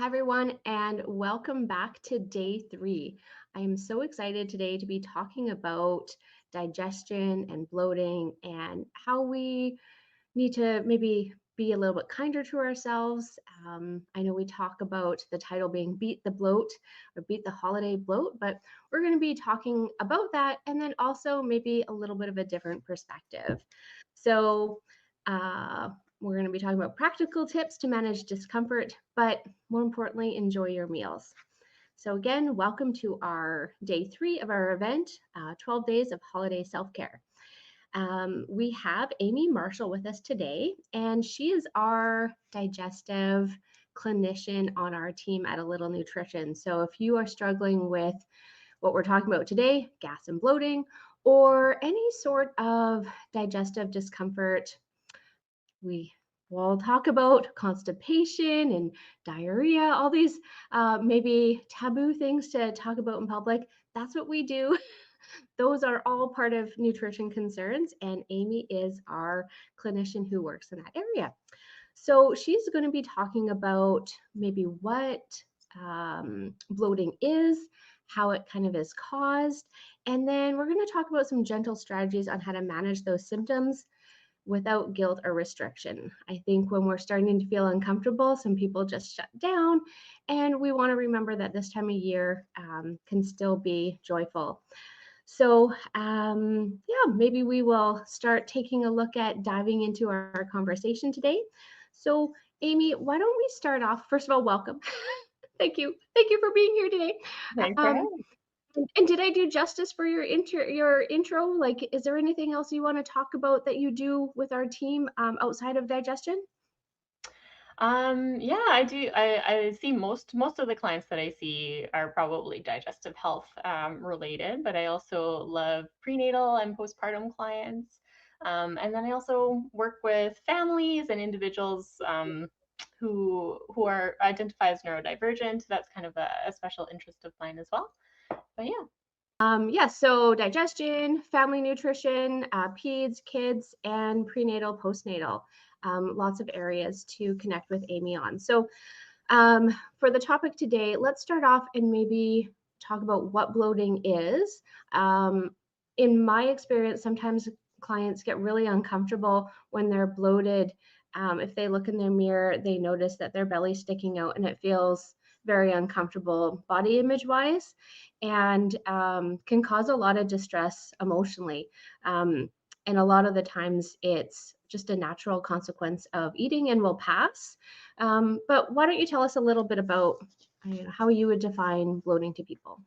everyone, and welcome back to day 3. I am so excited today to be talking about digestion and bloating and how we need to maybe be a little bit kinder to ourselves. I know we talk about the title being Beat the Bloat or Beat the Holiday Bloat, but we're going to be talking about that and then also maybe a little bit of a different perspective. So, uh, we're going to be talking about practical tips to manage discomfort, but more importantly, enjoy your meals. So, again, welcome to our day 3 of our event, 12 Days of Holiday Self Care. We have Amy Marshall with us today, and she is our digestive clinician on our team at A Little Nutrition. So, if you are struggling with what we're talking about today, gas and bloating, or any sort of digestive discomfort, we will talk about constipation and diarrhea, all these maybe taboo things to talk about in public. That's what we do. Those are all part of nutrition concerns, and Amy is our clinician who works in that area. So she's going to be talking about maybe what bloating is, how it kind of is caused, and then we're going to talk about some gentle strategies on how to manage those symptoms without guilt or restriction. I think when we're starting to feel uncomfortable, some people just shut down, and we want to remember that this time of year can still be joyful. So, yeah, maybe we will start taking a look at diving into our conversation today. So, Amy, why don't we start off? First of all, welcome. Thank you. Thank you for being here today. Thanks for Um, having me. and did I do justice for your intro? Like, is there anything else you want to talk about that you do with our team outside of digestion? Yeah, I do. I see most of the clients that I see are probably digestive health related, but I also love prenatal and postpartum clients. And then I also work with families and individuals who are identified as neurodivergent. That's kind of a special interest of mine as well. But yeah. Yeah, so digestion, family nutrition, peds, kids, and prenatal, postnatal. Lots of areas to connect with Amy on. So, for the topic today, let's start off and maybe talk about what bloating is. In my experience, sometimes clients get really uncomfortable when they're bloated. If they look in their mirror, they notice that their belly's sticking out and it feels very uncomfortable body image wise and can cause a lot of distress emotionally. And a lot of the times it's just a natural consequence of eating and will pass. But why don't you tell us a little bit about how you would define bloating to people?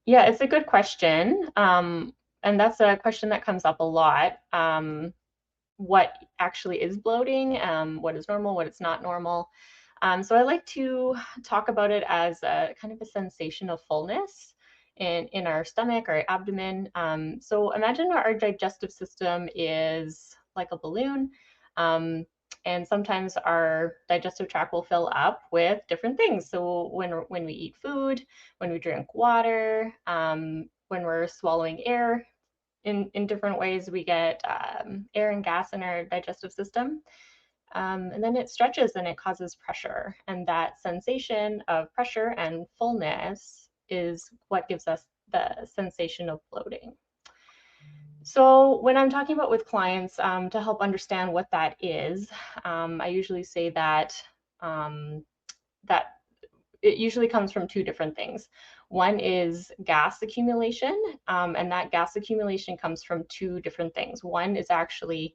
Yeah, it's a good question. And that's a question that comes up a lot. What actually is bloating, what is normal, what is not normal. So I like to talk about it as a kind of a sensation of fullness in our stomach or abdomen. So imagine our digestive system is like a balloon. And sometimes our digestive tract will fill up with different things. So when we eat food, when we drink water, when we're swallowing air, in different ways. We get air and gas in our digestive system. And then it stretches and it causes pressure. And that sensation of pressure and fullness is what gives us the sensation of bloating. So when I'm talking about with clients to help understand what that is, I usually say that it usually comes from two different things. One is gas accumulation, and that gas accumulation comes from two different things. One is actually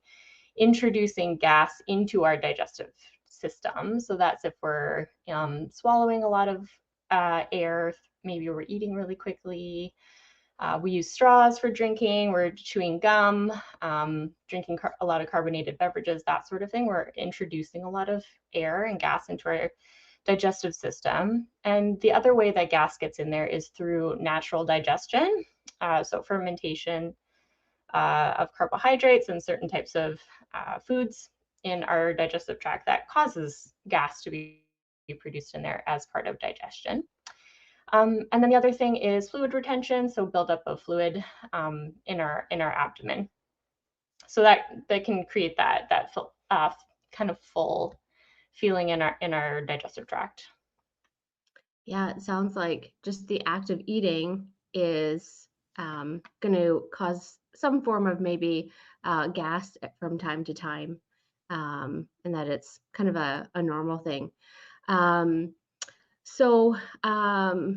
introducing gas into our digestive system. So that's if we're swallowing a lot of air, maybe we're eating really quickly. We use straws for drinking, we're chewing gum, drinking a lot of carbonated beverages, that sort of thing. We're introducing a lot of air and gas into our digestive system. And the other way that gas gets in there is through natural digestion. So fermentation of carbohydrates and certain types of foods in our digestive tract that causes gas to be produced in there as part of digestion. And then the other thing is fluid retention, so buildup of fluid in our abdomen. So that can create that kind of full feeling in our digestive tract. Yeah, it sounds like just the act of eating is going to cause some form of maybe gas from time to time, and that it's kind of a normal thing. Um, so I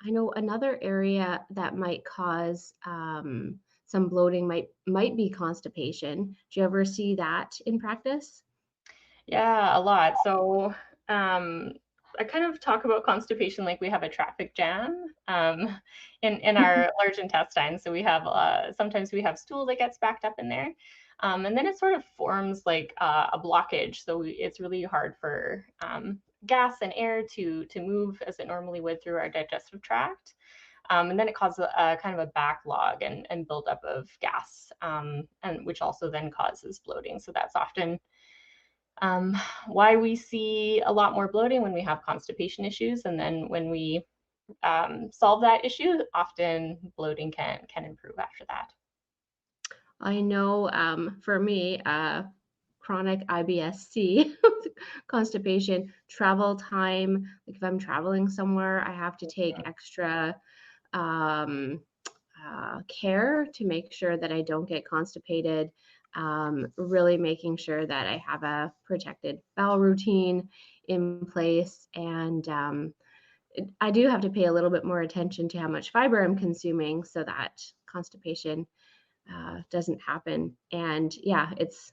know another area that might cause some bloating might be constipation. Do you ever see that in practice? Yeah, a lot. So, um, I kind of talk about constipation like we have a traffic jam in our large intestine. So we have sometimes we have stool that gets backed up in there, and then it sort of forms like a blockage. So it's really hard for gas and air to move as it normally would through our digestive tract. And then it causes a kind of a backlog and buildup of gas, and which also then causes bloating. So that's often um, why we see a lot more bloating when we have constipation issues, and then when we solve that issue, often bloating can improve after that. I know for me, chronic IBS-C, constipation, travel time, like if I'm traveling somewhere, I have to take extra um, care to make sure that I don't get constipated. Really making sure that I have a protected bowel routine in place. And I do have to pay a little bit more attention to how much fiber I'm consuming so that constipation doesn't happen. And yeah, it's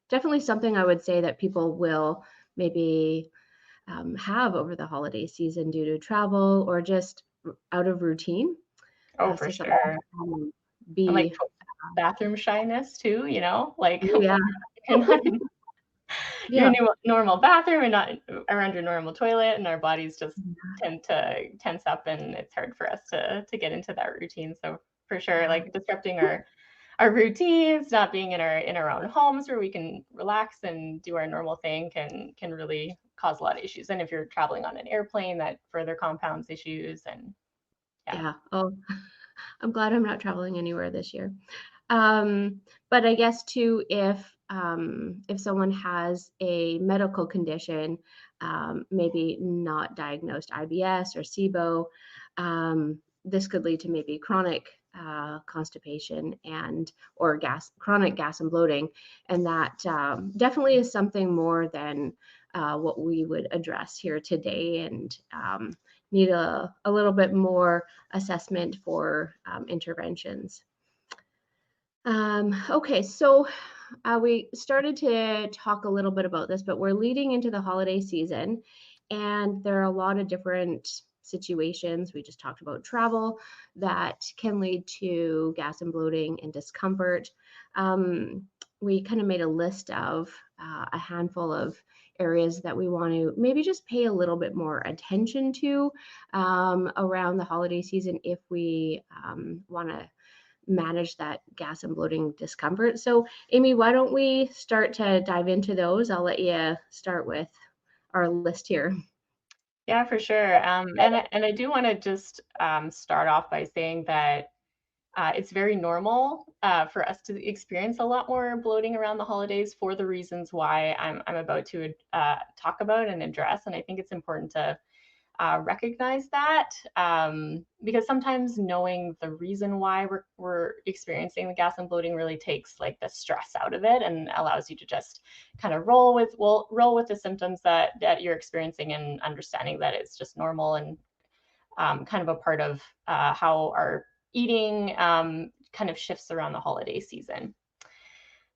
definitely something I would say that people will maybe have over the holiday season due to travel or just out of routine. Oh, for So something sure. um, And like be, bathroom shyness too, like oh yeah, you're not in your yeah, normal bathroom and not around your normal toilet, and our bodies just tend to tense up, and it's hard for us to get into that routine. So for sure, yeah, like disrupting our routines, not being in our own homes where we can relax and do our normal thing can really cause a lot of issues. And if you're traveling on an airplane, that further compounds issues. And yeah. yeah. Oh, I'm glad I'm not traveling anywhere this year. But I guess too, if someone has a medical condition, maybe not diagnosed IBS or SIBO, this could lead to maybe chronic constipation and or chronic gas and bloating, and that definitely is something more than what we would address here today, and need a little bit more assessment for interventions. Okay, so we started to talk a little bit about this, but we're leading into the holiday season, and there are a lot of different situations. We just talked about travel that can lead to gas and bloating and discomfort. Um, we kind of made a list of a handful of areas that we want to maybe just pay a little bit more attention to around the holiday season if we want to manage that gas and bloating discomfort. So, Amy, why don't we start to dive into those? I'll let you start with our list here. Yeah, for sure. And I do want to just start off by saying that it's very normal for us to experience a lot more bloating around the holidays for the reasons why I'm about to talk about and address. And I think it's important to recognize that because sometimes knowing the reason why we're experiencing the gas and bloating really takes like the stress out of it and allows you to just kind of roll with the symptoms that you're experiencing, and understanding that it's just normal and kind of a part of how our eating kind of shifts around the holiday season.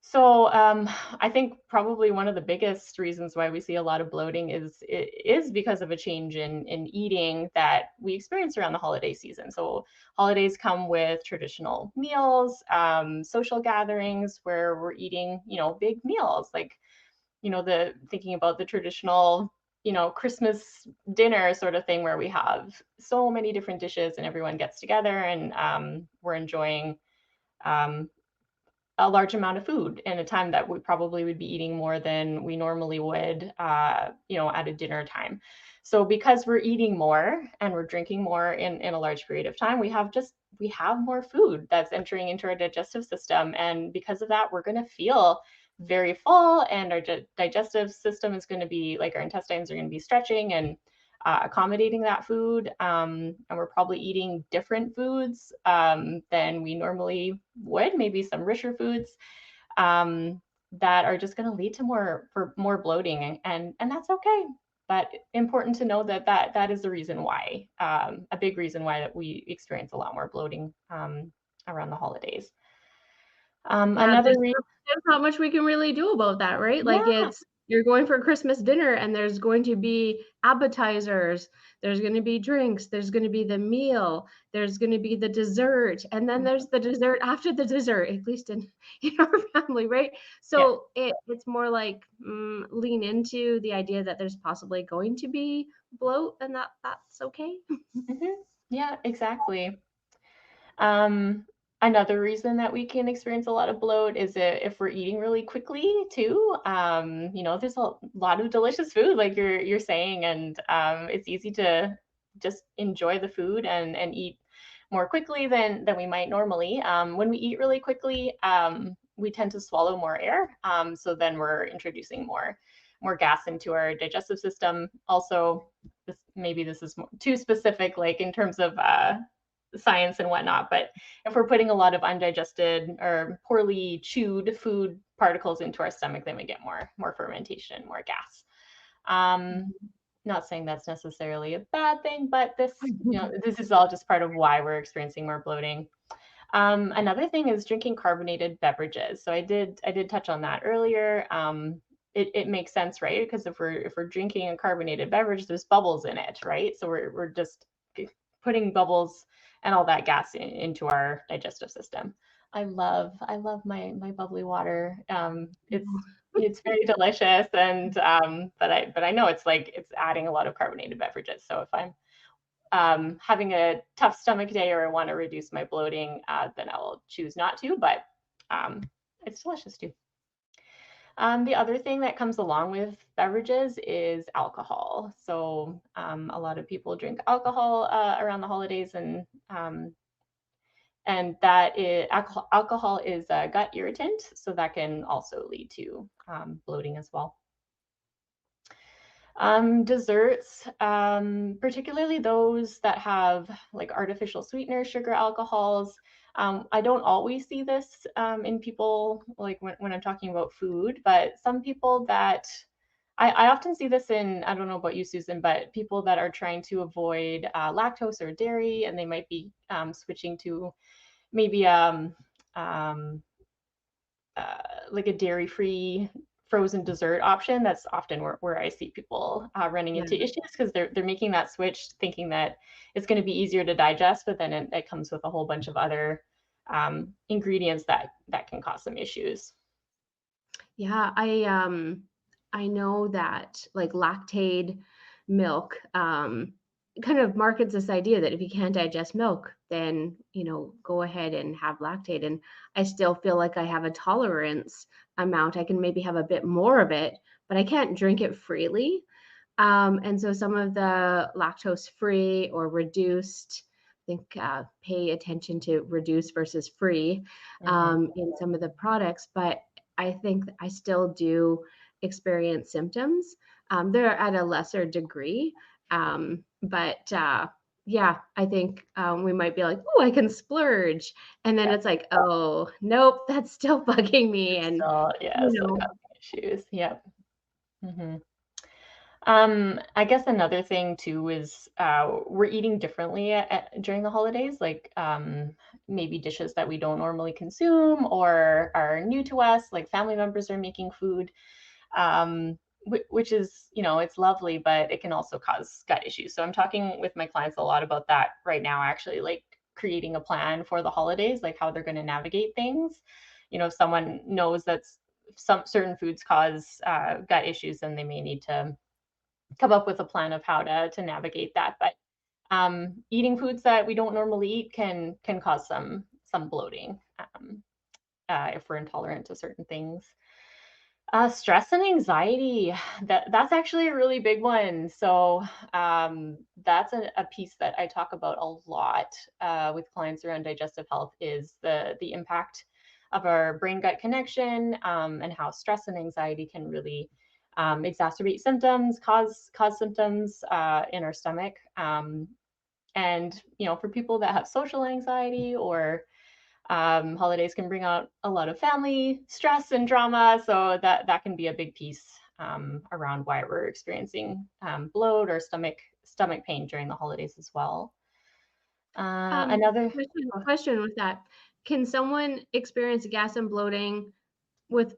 So I think probably one of the biggest reasons why we see a lot of bloating is because of a change in eating that we experience around the holiday season. So holidays come with traditional meals, social gatherings where we're eating, big meals, like the thinking about the traditional Christmas dinner sort of thing, where we have so many different dishes and everyone gets together, and we're enjoying um, a large amount of food in a time that we probably would be eating more than we normally would, at a dinner time. So because we're eating more and we're drinking more in a large period of time, we have more food that's entering into our digestive system. And because of that, we're going to feel very full, and our digestive system is going to be like, our intestines are going to be stretching, and accommodating that food. And we're probably eating different foods than we normally would, maybe some richer foods um, that are just going to lead to more bloating, and that's okay. But important to know that that is the reason why, a big reason why that we experience a lot more bloating around the holidays. Yeah, Another reason, there's not much we can really do about that, right? Like, yeah, it's you're going for Christmas dinner, and there's going to be appetizers, there's gonna be drinks, there's gonna be the meal, there's gonna be the dessert, and then there's the dessert after the dessert, at least in in our family, right? yeah, So, it's more like, lean into the idea that there's possibly going to be bloat, and that's okay. mhm, yeah, exactly. Um, Another reason that we can experience a lot of bloat is if we're eating really quickly too. There's a lot of delicious food, like you're saying, and it's easy to just enjoy the food and eat more quickly than we might normally. When we eat really quickly, we tend to swallow more air, so then we're introducing more gas into our digestive system. Also, maybe this is too specific, like in terms of science and whatnot. But if we're putting a lot of undigested or poorly chewed food particles into our stomach, then we get more fermentation, more gas. Um, Not saying that's necessarily a bad thing, but this is all just part of why we're experiencing more bloating. Another thing is drinking carbonated beverages. So I did touch on that earlier. It makes sense, right? Because if we're drinking a carbonated beverage, there's bubbles in it, right? So we're just putting bubbles and all that gas into our digestive system. I love my bubbly water. It's very delicious, and but I know it's adding a lot of carbonated beverages. So if I'm having a tough stomach day or I want to reduce my bloating, then I'll choose not to. But um, it's delicious too. The other thing that comes along with beverages is alcohol. So a lot of people drink alcohol around the holidays, and alcohol is a gut irritant, so that can also lead to bloating as well. Desserts, particularly those that have like artificial sweeteners, sugar, alcohols. I don't always see this in people like when I'm talking about food, but some people that I often see this in, I don't know about you, Susan, but people that are trying to avoid lactose or dairy, and they might be switching to maybe um, like a dairy-free frozen dessert option. That's often where I see people running Yeah. into issues because they're making that switch, thinking that it's going to be easier to digest, but then it comes with a whole bunch of other ingredients that can cause some issues. Yeah, I know that like lactate milk kind of markets this idea that if you can't digest milk, then, go ahead and have lactate. And I still feel like I have a tolerance amount. I can maybe have a bit more of it, but I can't drink it freely. And so some of the lactose free or reduced, I think, pay attention to reduce versus free Hmm. in some of the products, but I think I still do experience symptoms. They're at a lesser degree, but yeah, I think we might be like, oh, I can splurge. And then Yeah. it's like, oh, nope, that's still bugging me. And, So yeah, you still know, causing issues. Yep. Hmm. I guess another thing too is we're eating differently during the holidays, like maybe dishes that we don't normally consume or are new to us, like family members are making food, which is, it's lovely, but it can also cause gut issues. So I'm talking with my clients a lot about that right now, actually, like creating a plan for the holidays, like how they're going to navigate things. If someone knows that some certain foods cause gut issues, then they may need to come up with a plan of how to navigate that. But eating foods that we don't normally eat can cause some bloating if we're intolerant to certain things. Stress and anxiety, that's actually a really big one. So that's a piece that I talk about a lot with clients around digestive health is the impact of our brain gut connection and how stress and anxiety can really exacerbate symptoms, cause symptoms in our stomach. And for people that have social anxiety or holidays can bring out a lot of family stress and drama, so that can be a big piece around why we're experiencing bloat or stomach pain during the holidays as well. Another Question with that. Can someone experience gas and bloating with,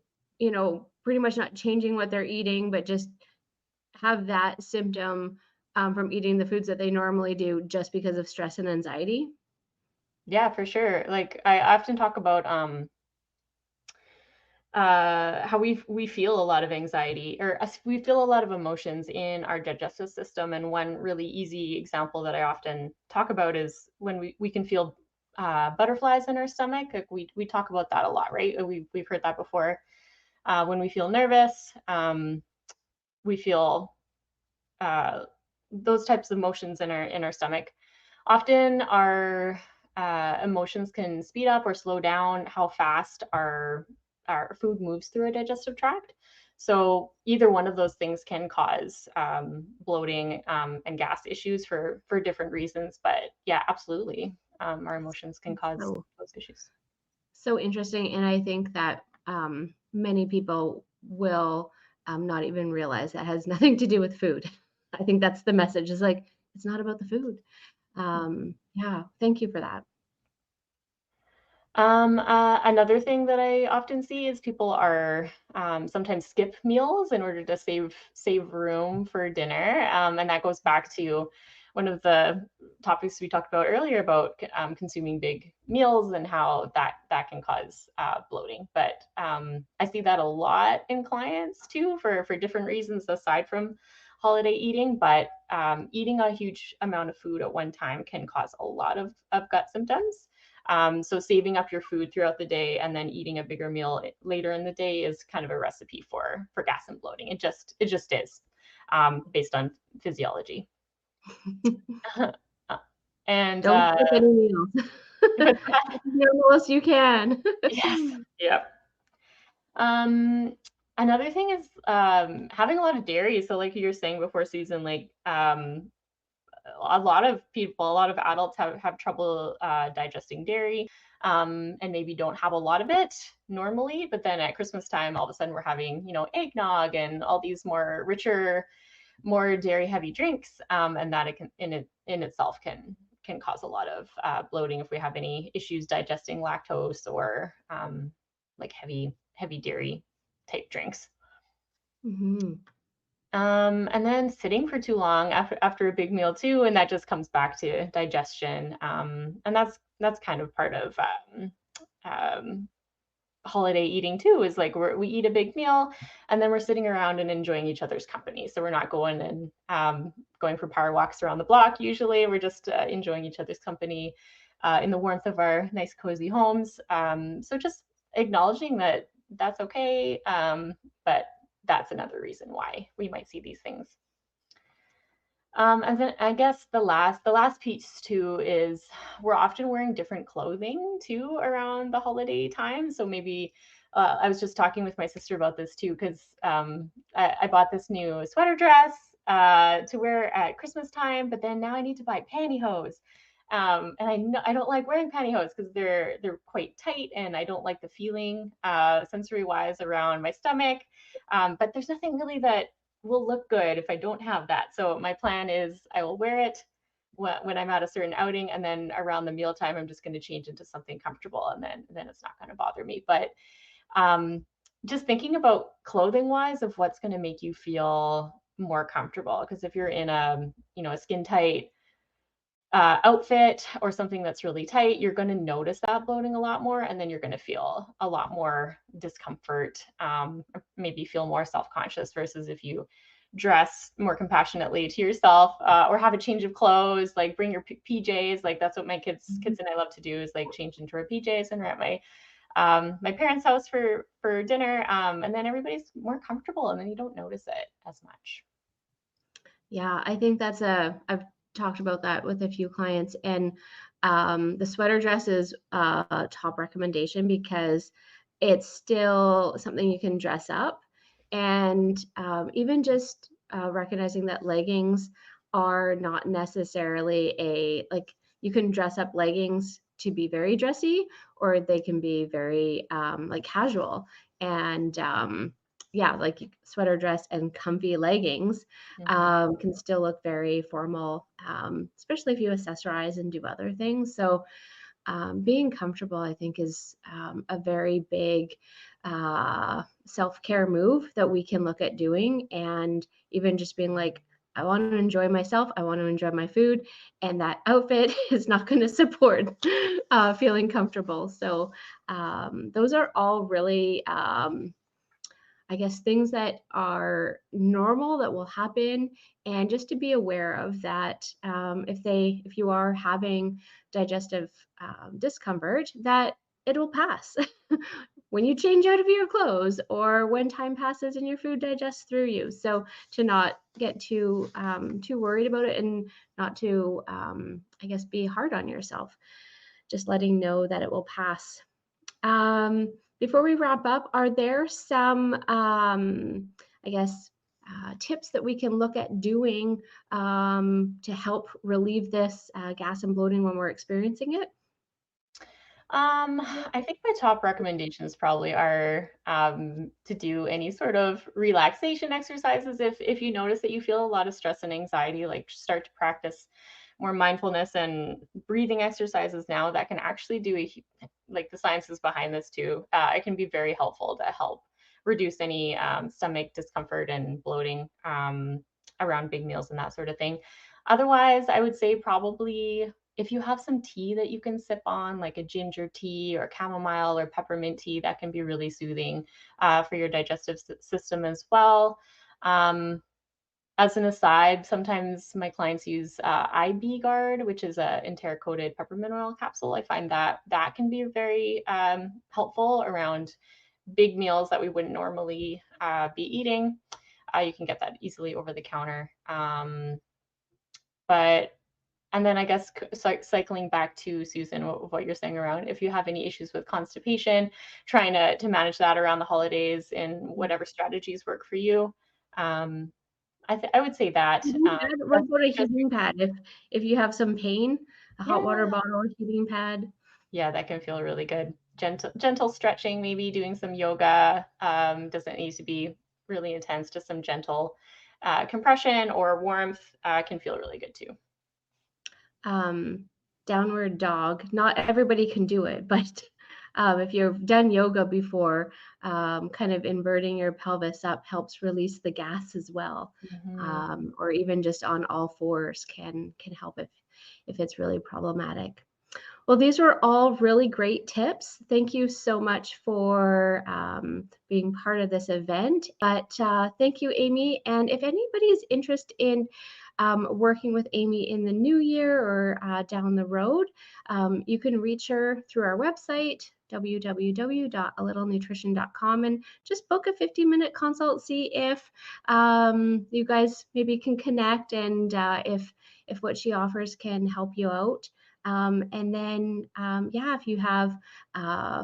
pretty much not changing what they're eating, but just have that symptom from eating the foods that they normally do just because of stress and anxiety? Yeah, for sure. Like I often talk about how we feel a lot of anxiety or we feel a lot of emotions in our digestive system. And one really easy example that I often talk about is when we can feel butterflies in our stomach. Like we talk about that a lot, right? We've heard that before. When we feel nervous, we feel uh, those types of emotions in our stomach. Often our emotions can speed up or slow down how fast our food moves through our digestive tract. So either one of those things can cause bloating and gas issues for different reasons. But yeah, absolutely, our emotions can cause So those issues. so interesting, and I think that many people will not even realize that has nothing to do with food. I think that's the message. Is like it's not about the food. Yeah, thank you for that. Another thing that I often see is people are sometimes skip meals in order to save room for dinner, and that goes back to one of the topics we talked about earlier about consuming big meals and how that can cause bloating. But I see that a lot in clients too for different reasons aside from holiday eating. But eating a huge amount of food at one time can cause a lot of gut symptoms. So saving up your food throughout the day and then eating a bigger meal later in the day is kind of a recipe for gas and bloating. It just is based on physiology. and Don't skip any meals. But The most you can. yes, yep. Um, Another thing is having a lot of dairy. So like you were saying before, Susan, like a lot of people, a lot of adults have trouble digesting dairy, and maybe don't have a lot of it normally. But then at Christmas time, all of a sudden we're having, eggnog and all these more richer, more dairy heavy drinks, and that it can in itself can cause a lot of bloating if we have any issues digesting lactose or like heavy dairy type drinks. Mhm. And then sitting for too long after a big meal too, and that just comes back to digestion. And that's kind of part of um, holiday eating too. Is like we eat a big meal, and then we're sitting around and enjoying each other's company. So we're not going and going for power walks around the block. Usually, we're just enjoying each other's company in the warmth of our nice cozy homes. So just acknowledging that that's okay, but that's another reason why we might see these things. And then I guess the last piece too is we're often wearing different clothing too around the holiday time. So maybe I was just talking with my sister about this too because I bought this new sweater dress to wear at Christmas time, but then now I need to buy pantyhose. And I know I don't like wearing pantyhose because they're quite tight, and I don't like the feeling sensory wise around my stomach. But there's nothing really that will look good if I don't have that. So my plan is I will wear it when I'm at a certain outing, and then around the mealtime, I'm just going to change into something comfortable, and then it's not going to bother me. But um, just thinking about clothing wise of what's going to make you feel more comfortable, because if you're in a skin tight outfit or something that's really tight, you're going to notice that bloating a lot more, and then you're going to feel a lot more discomfort, or maybe feel more self-conscious versus if you dress more compassionately to yourself, or have a change of clothes, like bring your PJs. Like that's what my kids and I love to do is like change into our PJs and we're at my parents' house for dinner, and then everybody's more comfortable, and then you don't notice it as much. Yeah, I think I've talked about that with a few clients, and the sweater dress is a top recommendation because it's still something you can dress up, And even just recognizing that leggings are not necessarily like you can dress up leggings to be very dressy, or they can be very like casual. And yeah, like sweater dress and comfy leggings Mhm. can still look very formal, especially if you accessorize and do other things. So being comfortable, I think, is a very big self care move that we can look at doing. And even just being like, I want to enjoy myself, I want to enjoy my food, and that outfit is not going to support feeling comfortable. So, those are all really I guess things that are normal that will happen, and just to be aware of that, if you are having digestive discomfort, that it'll pass when you change out of your clothes or when time passes and your food digests through you. So to not get too worried about it, and not to I guess be hard on yourself, just letting know that it will pass. Before we wrap up, are there some, I guess, tips that we can look at doing to help relieve this gas and bloating when we're experiencing it? I think my top recommendations probably are to do any sort of relaxation exercises. If you notice that you feel a lot of stress and anxiety, like start to practice more mindfulness and breathing exercises now that can actually like the sciences behind this too. It can be very helpful to help reduce any stomach discomfort and bloating around big meals and that sort of thing. Otherwise, I would say probably if you have some tea that you can sip on, like a ginger tea or chamomile or peppermint tea, that can be really soothing for your digestive system as well. Um, as an aside, sometimes my clients use IB Guard, which is a enteric-coated peppermint oil capsule. I find that that can be very helpful around big meals that we wouldn't normally be eating. You can get that easily over the counter. But and then I guess cycling back to Susan, what you're saying around if you have any issues with constipation, trying to manage that around the holidays and whatever strategies work for you. Um, I would say that Heating pad? What just about a just heating pad? If you have some pain, a hot water yeah, bottle, a heating pad. yeah, that can feel really good. Gentle stretching, maybe doing some yoga. Doesn't need to be really intense. Just some gentle compression or warmth can feel really good too. um, Downward dog. Not everybody can do it, but if you've done yoga before, kind of inverting your pelvis up helps release the gas as well. Mhm. Or even just on all fours can help if it's really problematic. Well, these were all really great tips. Thank you so much for being part of this event. But thank you, Amy. And if anybody's interested in working with Amy in the new year or down the road, you can reach her through our website, www.alittlenutrition.com, and just book a 15-minute consult, see if you guys maybe can connect, and if what she offers can help you out. And then, yeah, if you have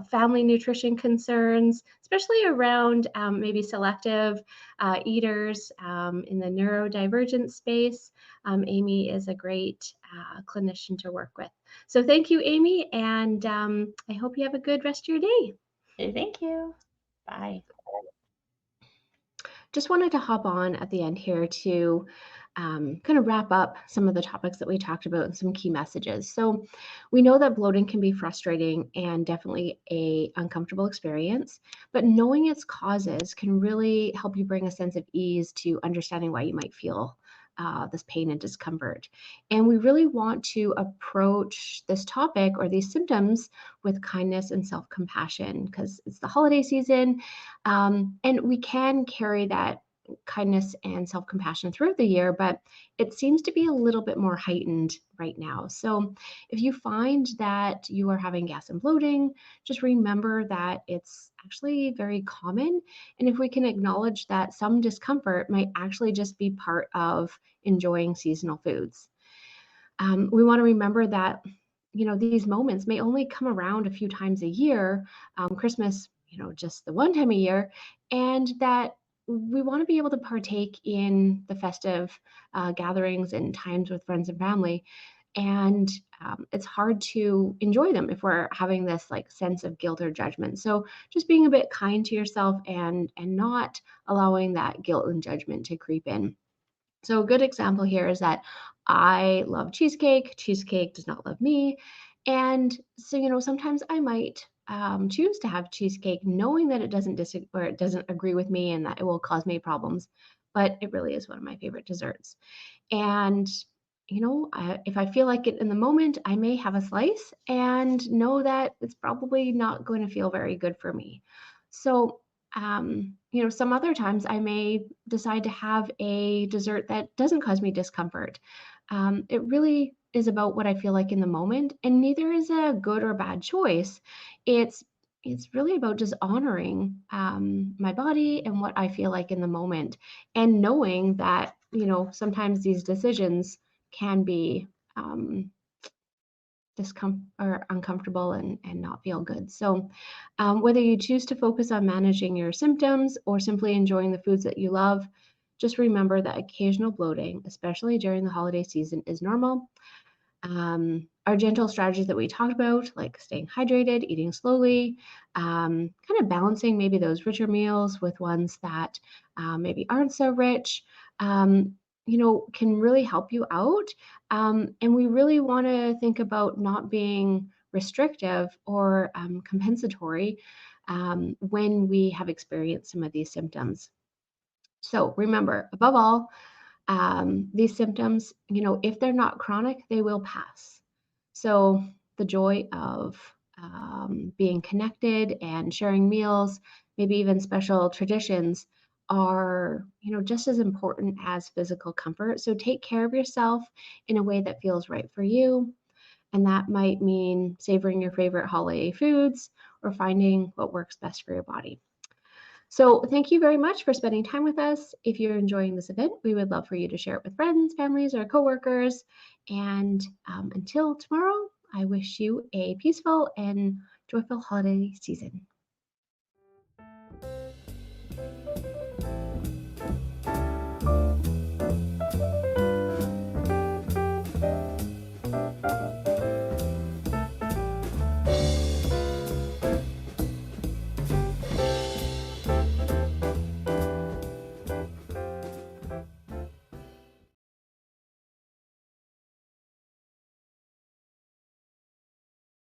family nutrition concerns, especially around maybe selective eaters in the neurodivergent space, Amy is a great clinician to work with. So thank you, Amy, and I hope you have a good rest of your day. Okay, thank you. Bye. Just wanted to hop on at the end here to kind of wrap up some of the topics that we talked about and some key messages. So we know that bloating can be frustrating and definitely a uncomfortable experience, but knowing its causes can really help you bring a sense of ease to understanding why you might feel this pain and discomfort. And we really want to approach this topic or these symptoms with kindness and self-compassion because it's the holiday season, and we can carry that kindness and self compassion throughout the year, but it seems to be a little bit more heightened right now. So, if you find that you are having gas and bloating, just remember that it's actually very common. And if we can acknowledge that some discomfort might actually just be part of enjoying seasonal foods, we want to remember that these moments may only come around a few times a year. Christmas, just the one time a year, and that we want to be able to partake in the festive gatherings and times with friends and family. And it's hard to enjoy them if we're having this like sense of guilt or judgment. So just being a bit kind to yourself and not allowing that guilt and judgment to creep in. So a good example here is that I love cheesecake. Cheesecake does not love me. And so, sometimes I might choose to have cheesecake knowing that it doesn't or it doesn't agree with me and that it will cause me problems. But it really is one of my favorite desserts. And, if I feel like it in the moment, I may have a slice and know that it's probably not going to feel very good for me. So, some other times I may decide to have a dessert that doesn't cause me discomfort. It really is about what I feel like in the moment, and neither is a good or bad choice. It's it's really about just honoring my body and what I feel like in the moment, and knowing that sometimes these decisions can be um, discomfort or uncomfortable and not feel good. So, whether you choose to focus on managing your symptoms or simply enjoying the foods that you love, just remember that occasional bloating, especially during the holiday season, is normal. Our gentle strategies that we talked about, like staying hydrated, eating slowly, kind of balancing maybe those richer meals with ones that maybe aren't so rich, can really help you out. And we really want to think about not being restrictive or compensatory when we have experienced some of these symptoms. So remember, above all, these symptoms, if they're not chronic, they will pass. So the joy of being connected and sharing meals, maybe even special traditions, are just as important as physical comfort. So take care of yourself in a way that feels right for you, and that might mean savoring your favorite holiday foods or finding what works best for your body. So thank you very much for spending time with us. If you're enjoying this event, we would love for you to share it with friends, families, or coworkers. And until tomorrow, I wish you a peaceful and joyful holiday season.